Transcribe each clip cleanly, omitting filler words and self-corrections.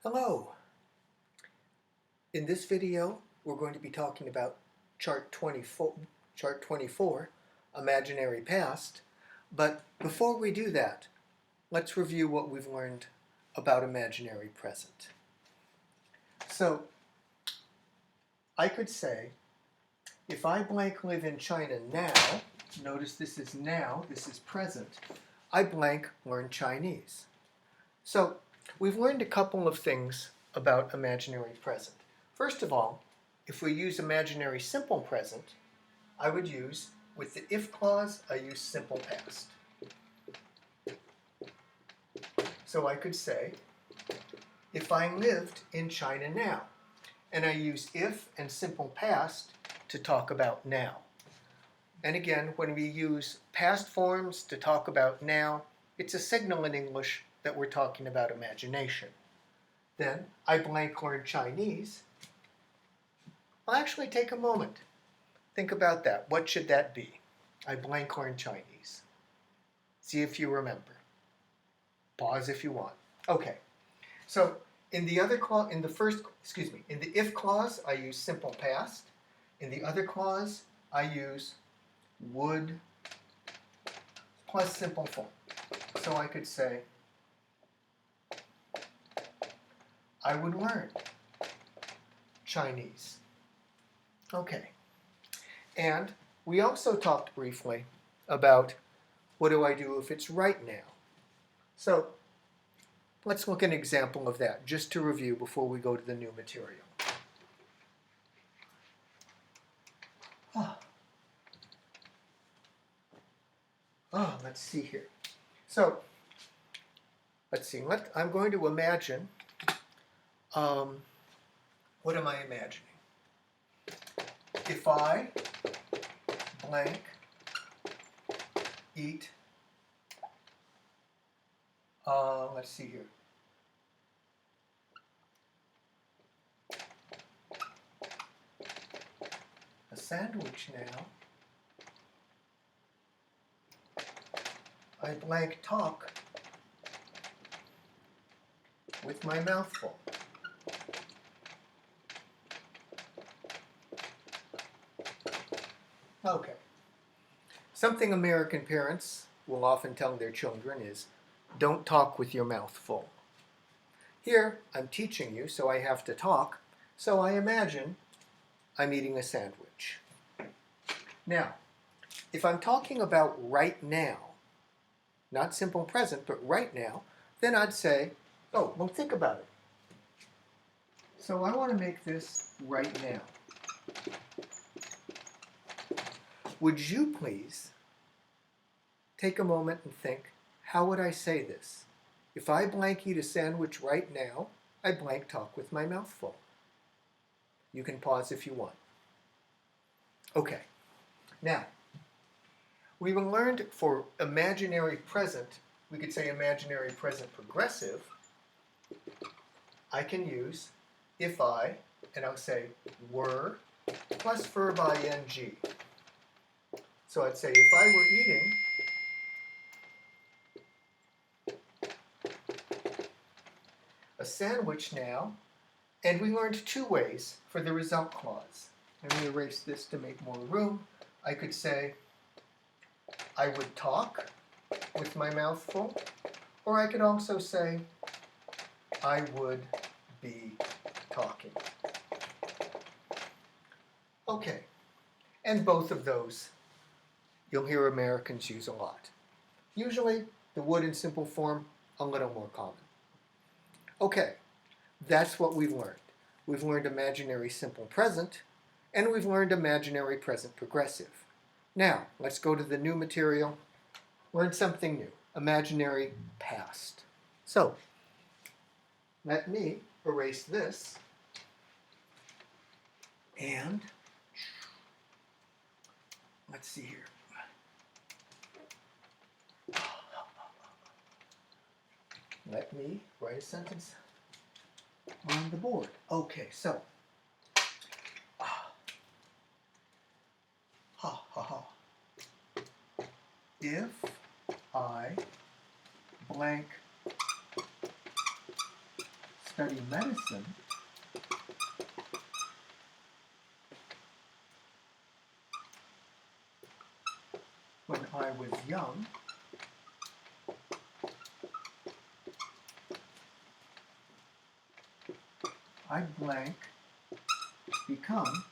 Hello! In this video, we're going to be talking about chart 24, imaginary past. But before we do that, let's review what we've learned about imaginary present. So, I could say, if I blank live in China now, notice this is now, this is present, I blank learn Chinese. So, we've learned a couple of things about imaginary present. First of all, if we use imaginary simple present, I would use, with the if clause, I use simple past. So I could say, if I lived in China now, and I use if and simple past to talk about now. And again, when we use past forms to talk about now, it's a signal in English that we're talking about imagination. Then, I blank learn Chinese. I'll actually take a moment. Think about that. What should that be? I blank learn Chinese. See if you remember. Pause if you want. Okay. So in the if clause, I use simple past. In the other clause, I use would plus simple form. So I could say, I would learn Chinese. Okay. And we also talked briefly about what do I do if it's right now. So let's look at an example of that, just to review before we go to the new material. Let's see here. So, let's see. I'm going to imagine, what am I imagining? If I blank eat, let's see here. A sandwich now. I blank talk with my mouth full. Okay. Something American parents will often tell their children is, don't talk with your mouth full. Here, I'm teaching you, so I have to talk, so I imagine I'm eating a sandwich. Now, if I'm talking about right now, not simple present, but right now, then I'd say, oh, well, think about it. So I want to make this right now. Would you please take a moment and think, how would I say this? If I blank eat a sandwich right now, I blank talk with my mouth full. You can pause if you want. Okay. Now, we learned for imaginary present, we could say imaginary present progressive. I can use if I, and I'll say were plus verb ing. So I'd say if I were eating a sandwich now, and we learned two ways for the result clause. Let me erase this to make more room. I could say I would talk with my mouth full, or I could also say I would be talking. Okay, and both of those you'll hear Americans use a lot. Usually, the would in simple form, a little more common. Okay, that's what we've learned. We've learned imaginary simple present, and we've learned imaginary present progressive. Now, let's go to the new material, learn something new, imaginary past. So, let me erase this, and let's see here. Let me write a sentence on the board. Okay, so, if I blank study medicine when I was young, I blank become,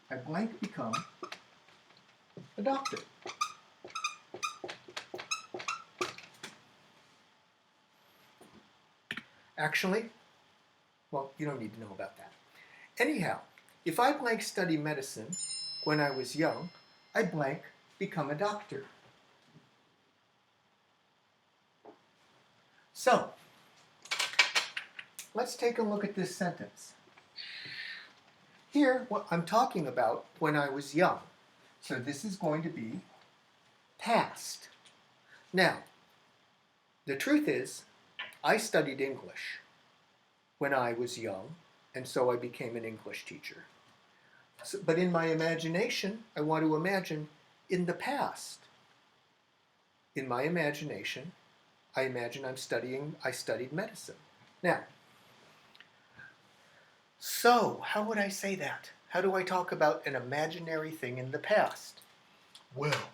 I blank become a doctor. Actually, well, you don't need to know about that. Anyhow, if I blank study medicine when I was young, I blank become a doctor. So, let's take a look at this sentence. Here, what I'm talking about when I was young. So this is going to be past. Now, the truth is, I studied English when I was young, and so I became an English teacher. But in my imagination, I want to imagine in the past. In my imagination, I imagine I studied medicine. Now, so how would I say that? How do I talk about an imaginary thing in the past? Well,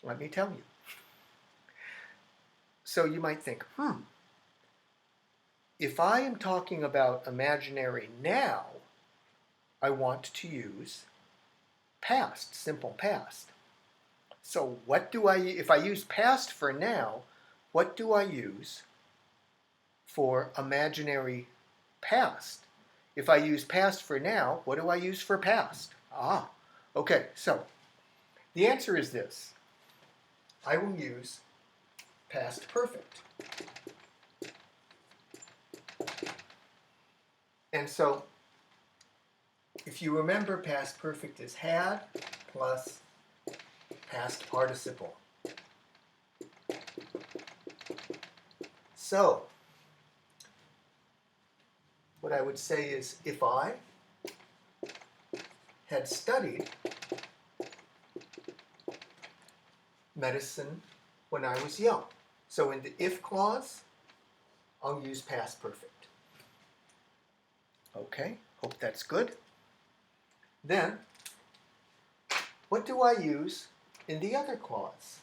let me tell you. So you might think, if I am talking about imaginary now, I want to use past, simple past. So what do if I use past for now, what do I use for imaginary past? If I use past for now, what do I use for past? Okay, so the answer is this. I will use past perfect. And so, if you remember, past perfect is had plus past participle. So, what I would say is, if I had studied medicine when I was young. So in the if clause, I'll use past perfect. Okay, hope that's good. Then, what do I use in the other clause?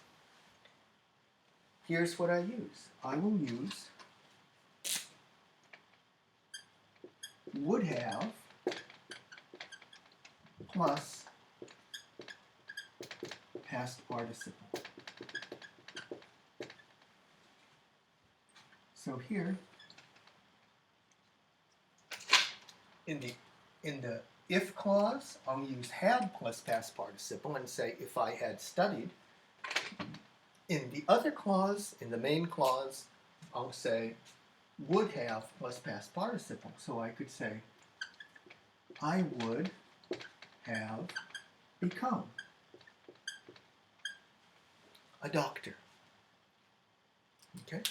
Here's what I use. I will use would have plus past participle. So here, in the if clause, I'll use had plus past participle and say if I had studied. In the other clause, in the main clause, I'll say would have plus past participle. So I could say I would have become a doctor. Okay?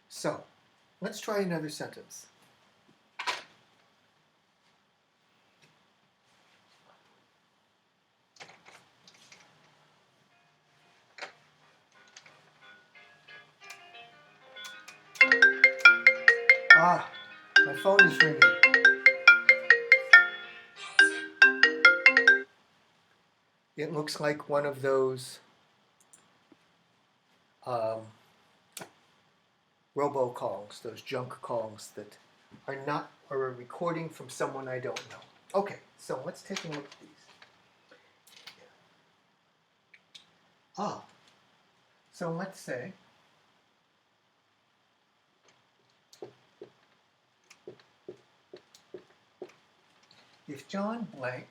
So, let's try another sentence. My phone is ringing. It looks like one of those robocalls, those junk calls that are a recording from someone I don't know. Okay, so let's take a look at these. So let's say if John blank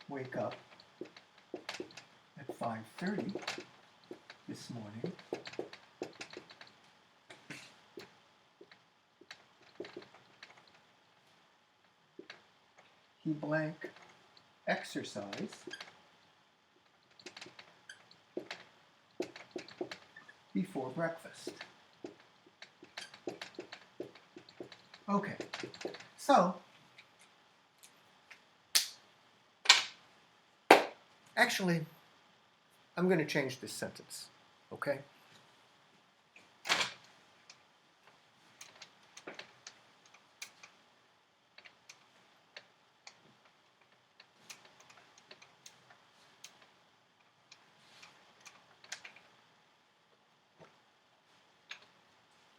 wake up at 5:30 this morning, he blank exercise before breakfast. Okay, so actually, I'm going to change this sentence, okay?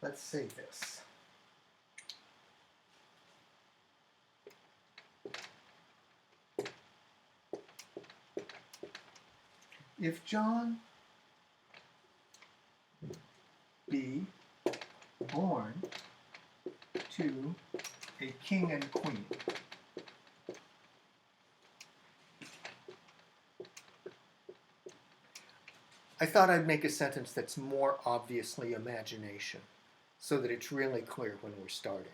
Let's say this. If John be born to a king and queen, I thought I'd make a sentence that's more obviously imagination so that it's really clear when we're starting.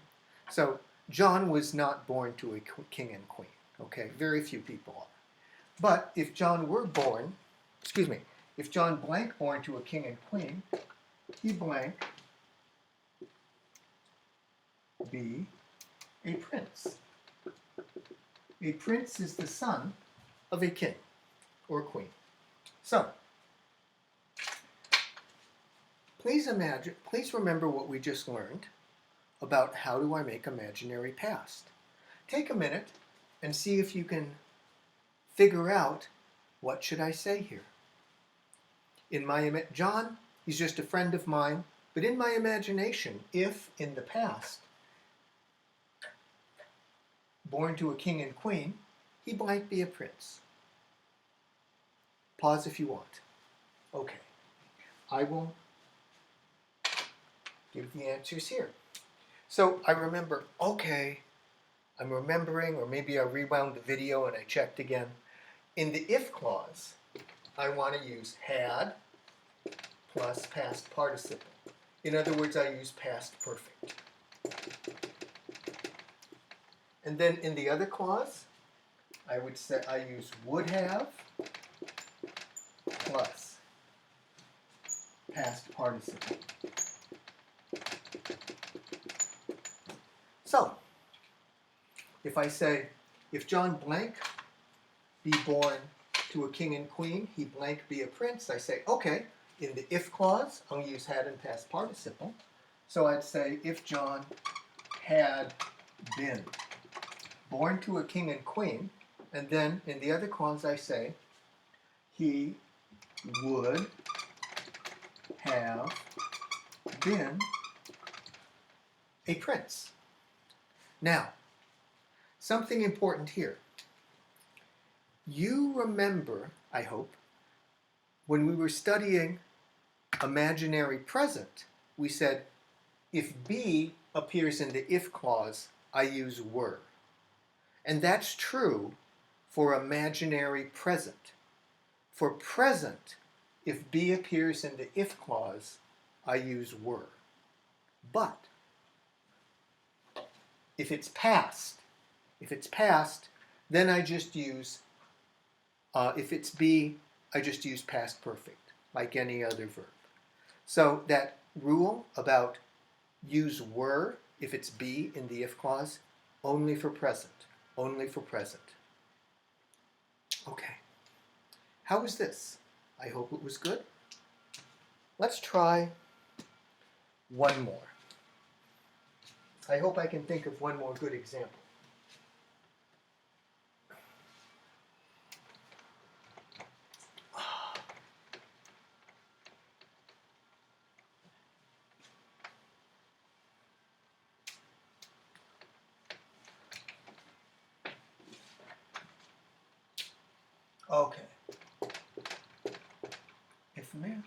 So John was not born to a king and queen, okay? Very few people are. But if John were born, if John blank born to a king and queen, he blank be a prince. A prince is the son of a king or queen. So, please remember what we just learned about how do I make imaginary past. Take a minute and see if you can figure out what should I say here. John, he's just a friend of mine, but in my imagination, if in the past, born to a king and queen, he might be a prince. Pause if you want. Okay, I will give the answers here. So I remember, okay, I'm remembering, or maybe I rewound the video and I checked again. In the if clause, I want to use had plus past participle. In other words, I use past perfect. And then in the other clause, I would say I use would have plus past participle. So, if I say, if John blank be born to a king and queen, he blank be a prince, I say, okay, in the if clause, I'm going to use had and past participle. So I'd say, if John had been born to a king and queen, and then in the other clause I say, he would have been a prince. Now, something important here. You remember, I hope, when we were studying imaginary present, we said, if be appears in the if clause, I use were. And that's true for imaginary present. For present, if be appears in the if clause, I use were. But if it's past, then I just use, if it's be, I just use past perfect, like any other verb. So that rule about use were if it's be in the if clause, only for present. Only for present. Okay. How was this? I hope it was good. Let's try one more. I hope I can think of one more good example. Okay. If man.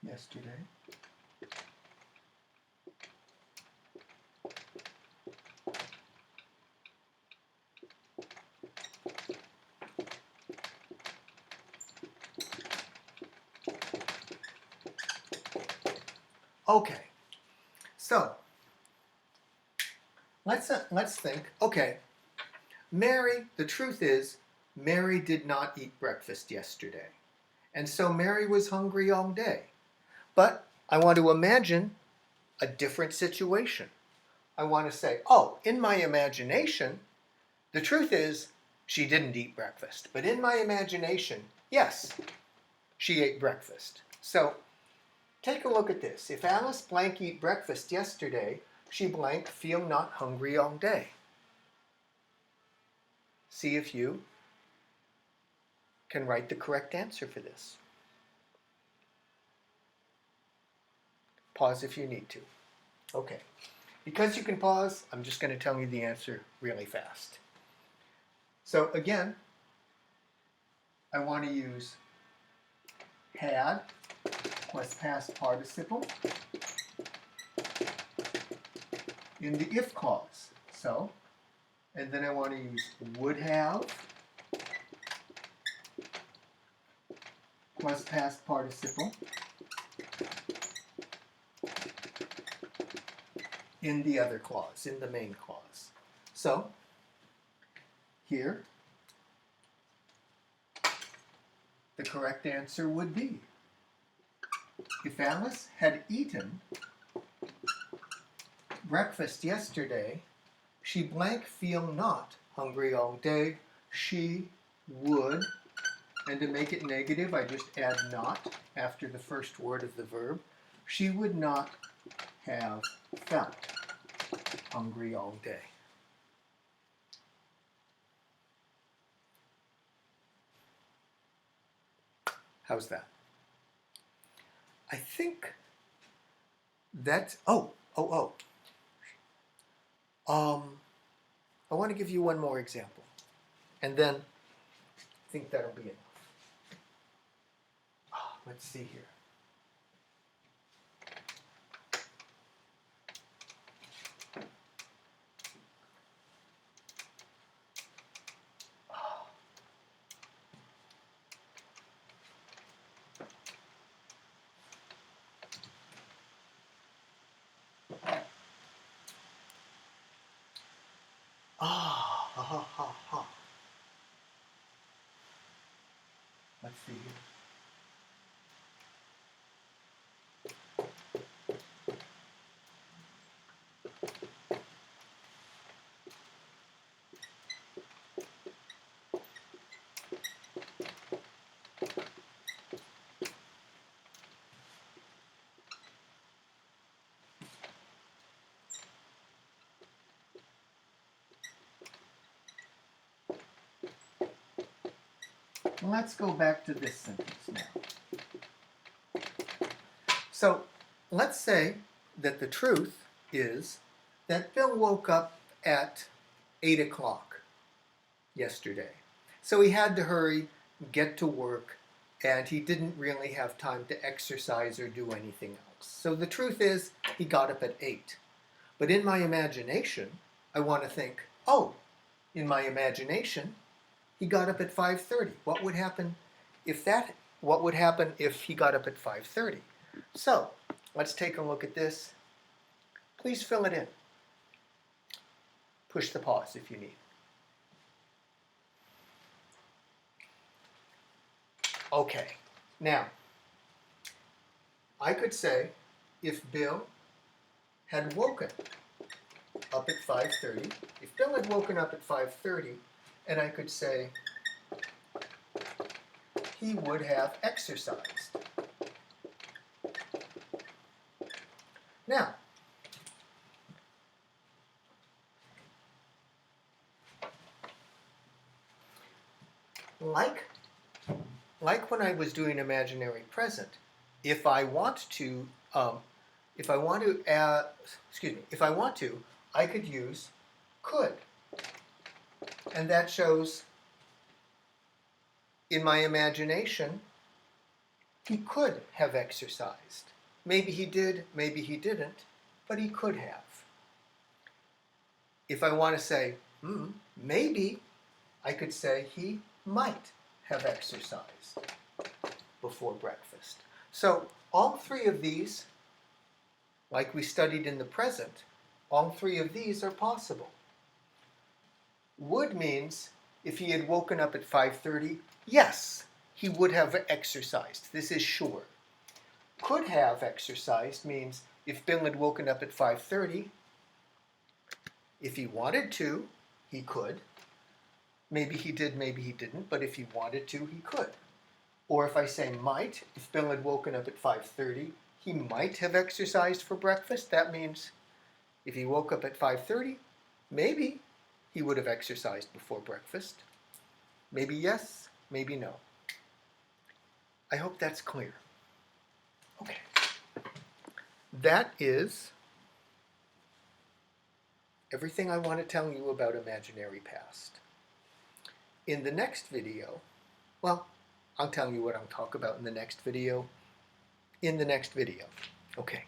Yesterday. Okay. So let's think. Okay, Mary. The truth is, Mary did not eat breakfast yesterday, and so Mary was hungry all day. But I want to imagine a different situation. I want to say, oh, in my imagination, the truth is she didn't eat breakfast. But in my imagination, yes, she ate breakfast. So take a look at this. If Alice blank eat breakfast yesterday, she blank feel not hungry all day. See if you can write the correct answer for this. Pause if you need to. Okay. Because you can pause, I'm just going to tell you the answer really fast. So again, I want to use had plus past participle in the if clause. So, and then I want to use would have plus past participle in the other clause, in the main clause. So, here, the correct answer would be, if Alice had eaten breakfast yesterday, she blank feel not hungry all day, she would, and to make it negative, I just add not after the first word of the verb, she would not have felt hungry all day. How's that? I think that's, I want to give you one more example, and then I think that'll be enough. Let's see here. Let's see here. Let's go back to this sentence now. So let's say that the truth is that Bill woke up at 8 o'clock yesterday. So he had to hurry, get to work, and he didn't really have time to exercise or do anything else. So the truth is he got up at 8. But in my imagination, I want to think, oh, in my imagination, he got up at 5:30. What would happen if he got up at 5:30? So, let's take a look at this. Please fill it in. Push the pause if you need. Okay, now, I could say if Bill had woken up at 5:30, if Bill had woken up at 5:30, and I could say he would have exercised. Now, like when I was doing imaginary present, if I want to, I could use could. And that shows, in my imagination, he could have exercised. Maybe he did, maybe he didn't, but he could have. If I want to say, maybe, I could say he might have exercised before breakfast. So all three of these Like we studied in the present, all three of these are possible. Would means if he had woken up at 5:30, yes, he would have exercised. This is sure. Could have exercised means if Bill had woken up at 5:30, if he wanted to, he could. Maybe he did, maybe he didn't, but if he wanted to, he could. Or if I say might, if Bill had woken up at 5:30, he might have exercised for breakfast. That means if he woke up at 5:30, maybe he would have exercised before breakfast. Maybe yes, maybe no. I hope that's clear. Okay. That is everything I want to tell you about imaginary past. In the next video, well, I'll tell you what I'll talk about in the next video. Okay.